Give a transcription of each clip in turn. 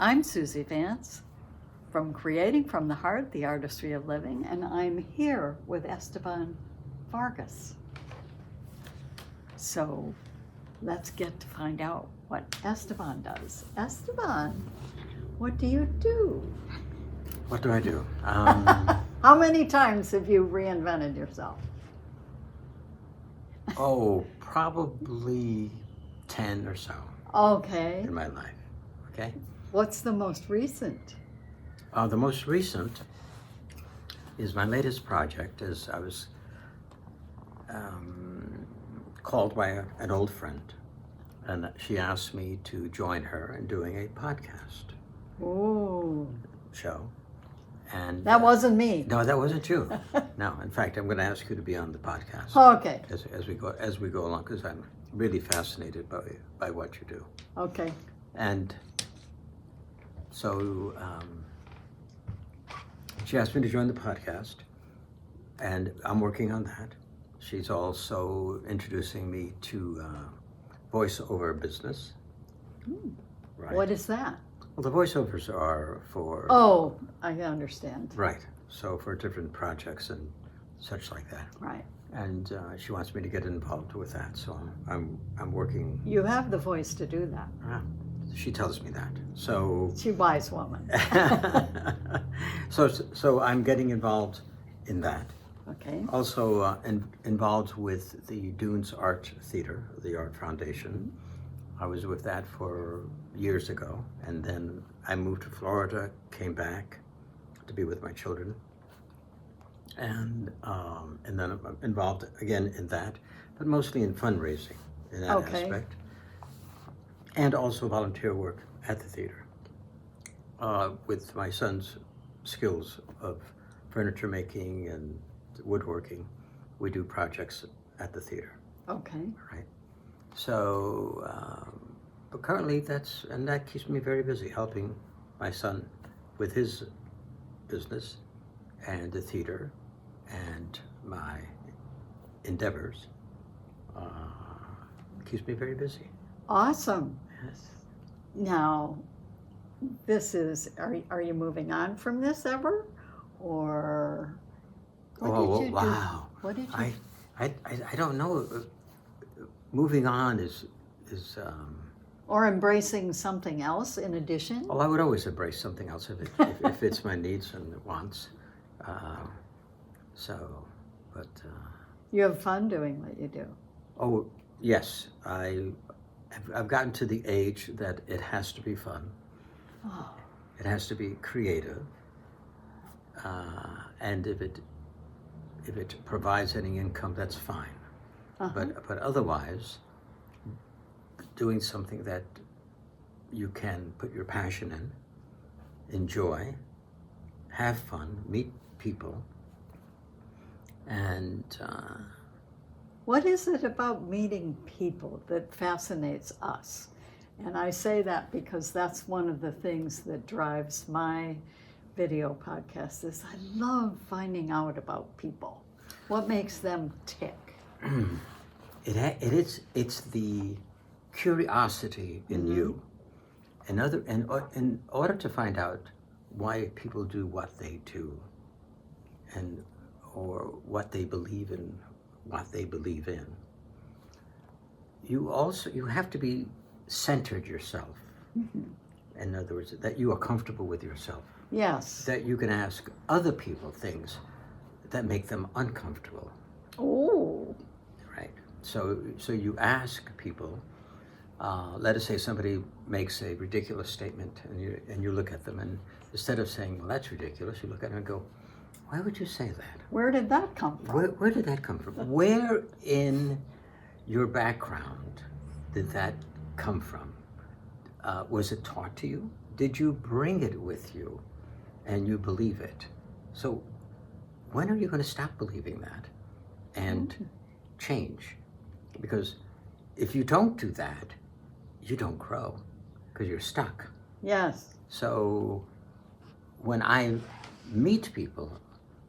I'm Suzy Vance from Creating from the Heart, the Artistry of Living, and I'm here with Esteban Vargas. So let's get to find out what Esteban does. Esteban, what do you do? What do I do? How many times have you reinvented yourself? Probably 10 or so Okay. in my life. Okay. What's the most recent? The most recent is my latest project. As I was called by an old friend, and she asked me to join her in doing a podcast Oh, show. And that wasn't me. No, that wasn't you. No, in fact, I'm going to ask you to be on the podcast. Okay. As we go along, because I'm really fascinated by what you do. Okay. And so she asked me to join the podcast, and I'm working on that. She's also introducing me to voiceover business. Right. What is that? Well, the voiceovers are for... Oh, I understand. Right. So for different projects and such like that. Right. And she wants me to get involved with that, so I'm working. You have the voice to do that. She tells me that. So She's a wise woman. so I'm getting involved in that. Okay. Also involved with the Dunes Art Theater, the Art Foundation. I was with that for years ago, and then I moved to Florida, came back to be with my children, and then I'm involved again in that, but mostly in fundraising in that aspect, and also volunteer work at the theater with my son's skills of furniture making and woodworking. We do projects at the theater. Okay. Right. So, but currently that keeps me very busy, helping my son with his business and the theater and my endeavors. Keeps me very busy. Awesome. Yes. Now, this is, are you moving on from this ever? Or what did you wow. do? What did you I don't know. Moving on is or embracing something else in addition? well, I would always embrace something else if it fits my needs and wants. You have fun doing what you do. Oh, yes. I've gotten to the age that it has to be fun. Oh. It has to be creative. And if it provides any income, that's fine. Uh-huh. But otherwise, doing something that you can put your passion in, enjoy, have fun, meet people, and what is it about meeting people that fascinates us? And I say that because that's one of the things that drives my video podcast is I love finding out about people. What makes them tick? It's the curiosity in you. In order to find out why people do what they do, or what they believe in, you have to be centered yourself. In other words, that you are comfortable with yourself. Yes. That you can ask other people things that make them uncomfortable. Oh. Right. So you ask people. Let us say somebody makes a ridiculous statement, and you look at them, and instead of saying, "Well, that's ridiculous," you look at them and go, "Why would you say that? Where did that come from?" Where did that come from? Where in your background did that come from? Was it taught to you? Did you bring it with you, and you believe it? So when are you going to stop believing that and change? Because if you don't do that, you don't grow because you're stuck. Yes. So when I meet people,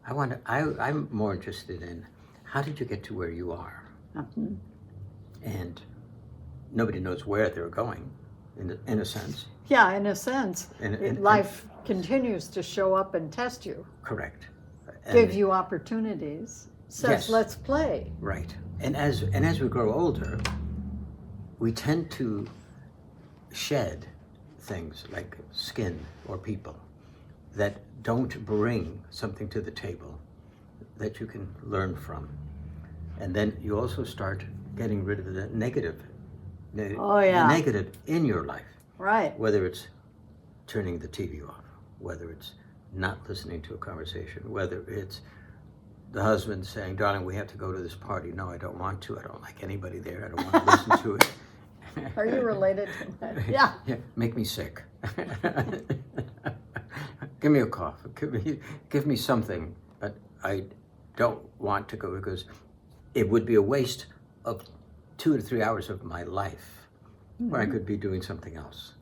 I'm more interested in how did you get to where you are? And nobody knows where they're going. in a sense. Yeah, in a sense, In life continues to show up and test you, correct. gives you opportunities, says, Yes. let's play. Right. And as we grow older, we tend to shed things like skin or people that don't bring something to the table that you can learn from. And then you also start getting rid of the negative, Oh, yeah. the negative in your life, Right. whether it's turning the TV off, whether it's not listening to a conversation, whether it's the husband saying, darling, we have to go to this party. No, I don't want to. I don't like anybody there. I don't want to listen to it. Are you related to that? Yeah. Yeah, make me sick. Give me a cough. Give me something. But I don't want to go because it would be a waste of 2 to 3 hours of my life where I could be doing something else.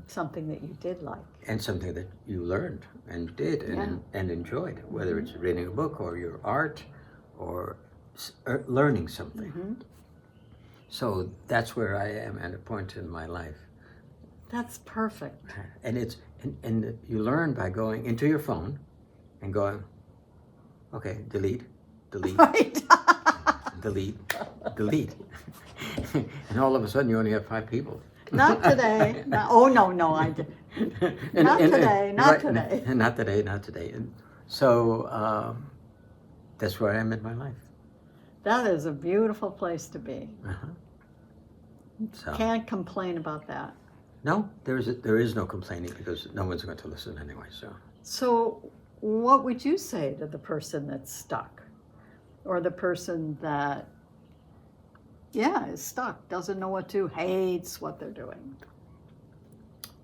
Something that you did like. And something that you learned and did and enjoyed, whether it's reading a book or your art or learning something. So that's where I am at a point in my life. That's perfect. And it's and you learn by going into your phone and going, okay, delete, Right. delete, delete. And all of a sudden you only have 5 people. Not today. Oh, no, I did. Not today, not today. Not today, not today. And so that's where I am in my life. That is a beautiful place to be. So Can't complain about that. no, there is no complaining because no one's going to listen anyway. So what would you say to the person that's stuck? Or the person that, is stuck, doesn't know what to, hates what they're doing,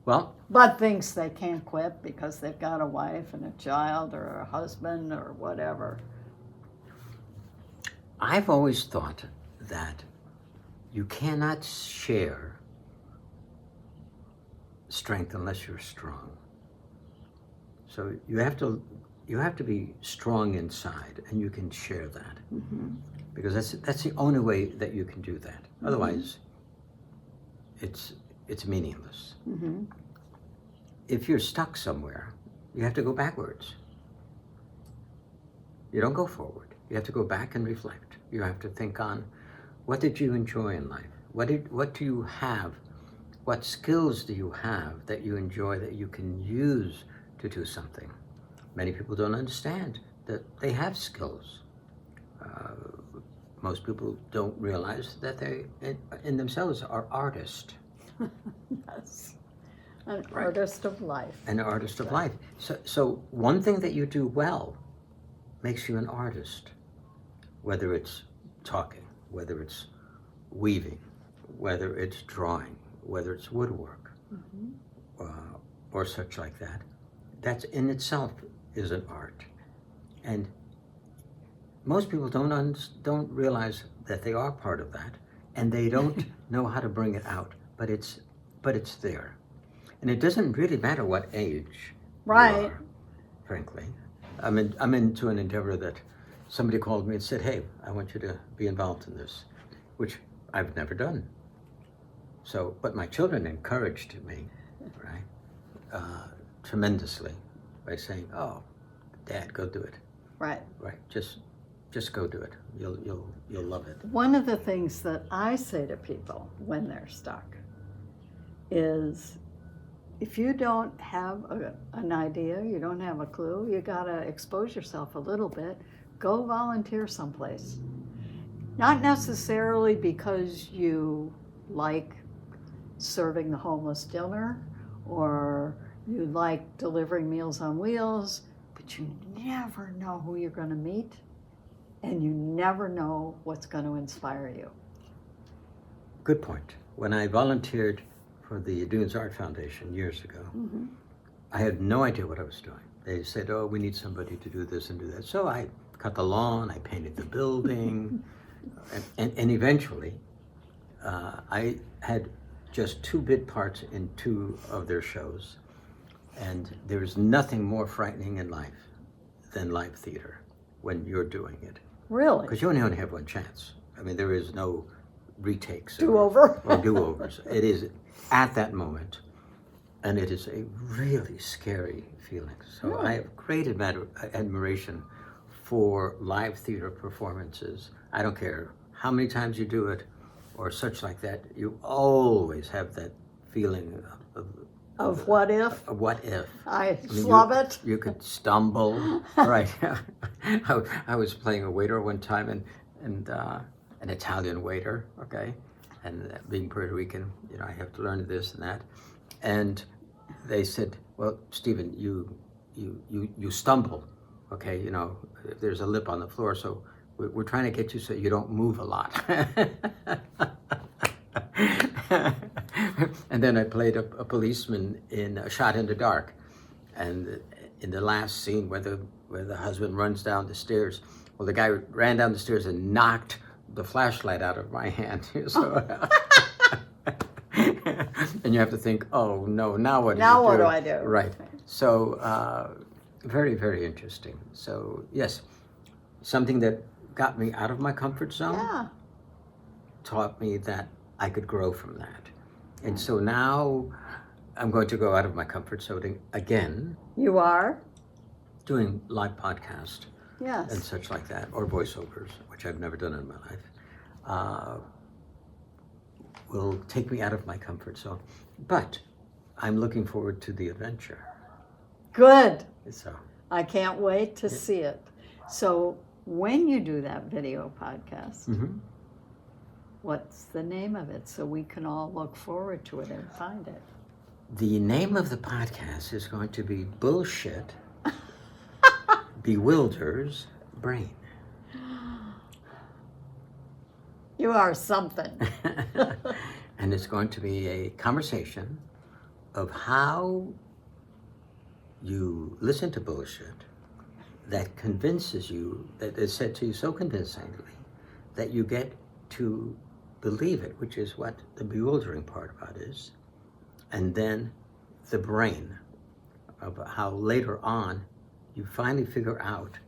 Well, but thinks they can't quit because they've got a wife and a child or a husband or whatever. I've always thought that you cannot share strength unless you're strong. So you have to be strong inside, and you can share that because that's the only way that you can do that. Otherwise, it's meaningless. If you're stuck somewhere, you have to go backwards. You don't go forward. You have to go back and reflect. You have to think on what did you enjoy in life? What do you have? What skills do you have that you enjoy that you can use to do something? Many people don't understand that they have skills. Most people don't realize that they, in themselves, are artists. Yes. An artist of life. An artist of life. So one thing that you do well makes you an artist. Whether it's talking, whether it's weaving, whether it's drawing, whether it's woodwork, or such like that. That's in itself is an art. And most people don't realize that they are part of that, and they don't know how to bring it out. But it's there, and it doesn't really matter what age you are, frankly. I'm into an endeavor that somebody called me and said, "Hey, I want you to be involved in this," which I've never done. So, but my children encouraged me, right, tremendously, by saying, "Oh, Dad, go do it." Right. Right. Just go do it. You'll love it. One of the things that I say to people when they're stuck is, if you don't have an idea, you don't have a clue, you gotta expose yourself a little bit. Go volunteer someplace. Not necessarily because you like serving the homeless dinner or you like delivering Meals on Wheels, but you never know who you're going to meet, and you never know what's going to inspire you. Good point. When I volunteered for the Dunes Art Foundation years ago, I had no idea what I was doing. They said, "Oh, we need somebody to do this and do that." So I cut the lawn, I painted the building, and eventually I had just 2 bit parts in 2 of their shows. And there's nothing more frightening in life than live theater when you're doing it. Really? Because you only have one chance. I mean, there is no retakes Do-over. or do-overs. It is at that moment, and it is a really scary feeling. So Really? I have great admiration for live theater performances. I don't care how many times you do it or such like that, you always have that feeling Of what if? what if. I mean, love it. You could stumble, right? I was playing a waiter one time, and an Italian waiter, okay, and being Puerto Rican, you know, I have to learn this and that, and they said, "Well, Stephen, you stumble, okay? You know, there's a lip on the floor, so we're trying to get you so you don't move a lot." And then I played a policeman in A Shot in the Dark, and in the last scene where the husband runs down the stairs, well, the guy ran down the stairs and knocked the flashlight out of my hand. So, and you have to think, oh no, now what do you do? Now what do I do? Right. So very, very interesting. So yes, something that got me out of my comfort zone, Yeah. taught me that I could grow from that. And so now I'm going to go out of my comfort zone again, You are? doing live podcast and Yes. such like that, or voiceovers, which I've never done in my life, will take me out of my comfort zone. But I'm looking forward to the adventure. Good. So I can't wait to see it. So when you do that video podcast, what's the name of it so we can all look forward to it and find it? the name of the podcast is going to be Bullshit Bewilders Brain. You are something. And it's going to be a conversation of how you listen to bullshit that convinces you, that is said to you so convincingly that you get to believe it, which is what the bewildering part about is. And then the brain of how later on you finally figure out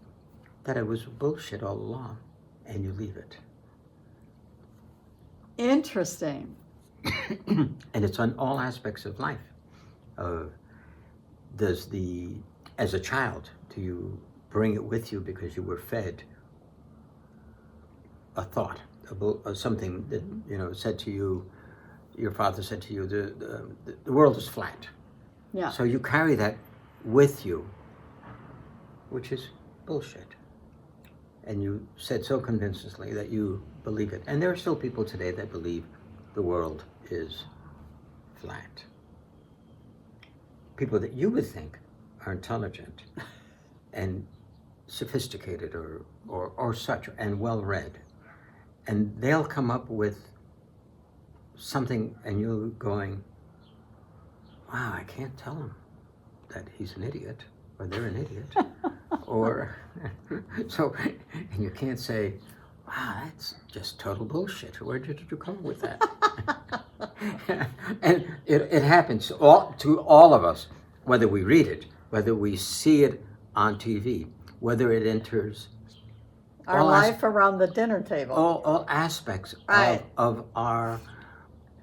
that it was bullshit all along and you leave it. Interesting. And it's on all aspects of life. As a child, do you bring it with you because you were fed a thought, something that, you know, said to you, your father said to you, the world is flat. Yeah. So you carry that with you, which is bullshit. And you said so convincingly that you believe it. And there are still people today that believe the world is flat. People that you would think are intelligent and sophisticated or such, and well-read. And they'll come up with something, and you're going, wow, I can't tell him that he's an idiot, or they're an idiot. Or, so, and you can't say, wow, that's just total bullshit. Where did you come up with that? And it happens to all of us, whether we read it, whether we see it on TV, whether it enters Our life around the dinner table. all aspects Right. of our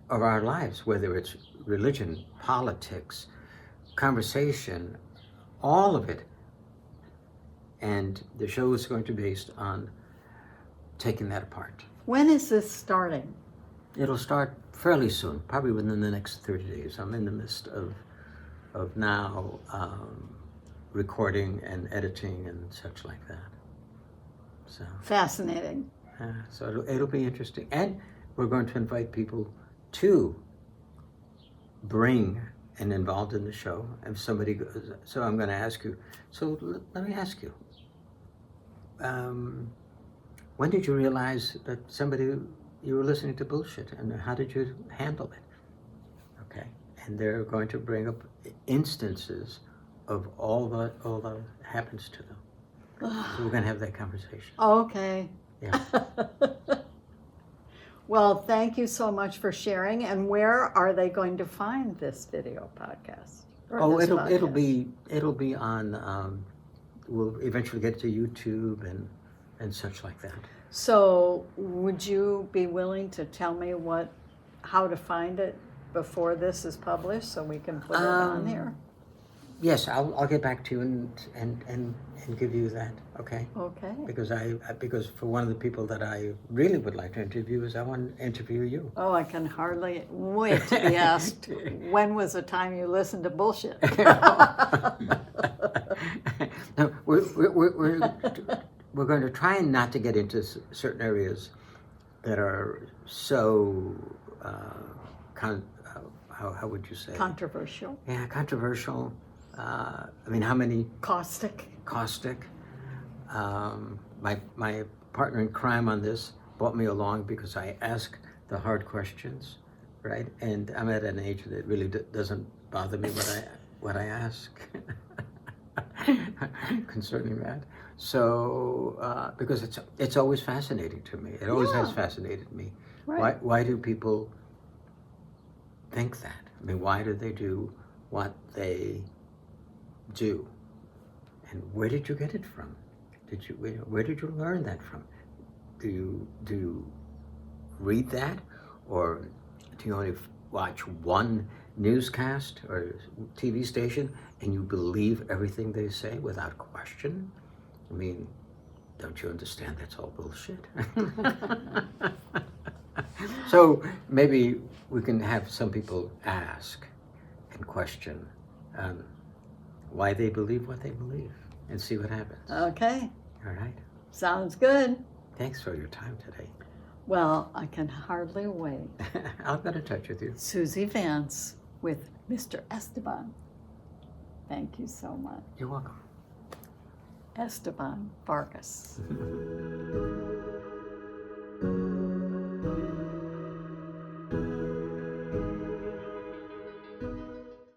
lives, whether it's religion, politics, conversation, all of it. And the show is going to be based on taking that apart. When is this starting? It'll start fairly soon, probably within the next 30 days. I'm in the midst of now recording and editing and such like that. So Fascinating. so it'll be interesting. And we're going to invite people to bring and involved in the show. If somebody goes, so I'm going to ask you, so let me ask you, when did you realize that you were listening to bullshit, and how did you handle it? Okay, and they're going to bring up instances of all that happens to them. So we're going to have that conversation. Okay. Yeah. Well, thank you so much for sharing. And where are they going to find this video podcast? Or this it'll podcast? be on. We'll eventually get to YouTube and and such like that. So would you be willing to tell me how to find it before this is published so we can put it on here? Yes, I'll get back to you and give you that, okay? Okay. Because for one of the people that I really would like to interview is I want to interview you. Oh, I can hardly wait to be asked, when was the time you listened to bullshit? No, we're going to try and not to get into certain areas that are so, how would you say? Controversial. Yeah, controversial. I mean, how many? Caustic. My partner in crime on this brought me along because I ask the hard questions, right? And I'm at an age that really doesn't bother me what I ask concerning that. So because it's always fascinating to me. It always has fascinated me. Right. Why do people think that? I mean, why do they do what they do? And where did you get it from? Where did you learn that from? Do you read that, or do you only watch one newscast or TV station and you believe everything they say without question? I mean, don't you understand that's all bullshit? So maybe we can have some people ask and question why they believe what they believe and see what happens. Okay. All right. Sounds good. Thanks for your time today. Well, I can hardly wait. I'll get in touch with you. Suzy Vance with Mr. Esteban. Thank you so much. You're welcome. Esteban Vargas.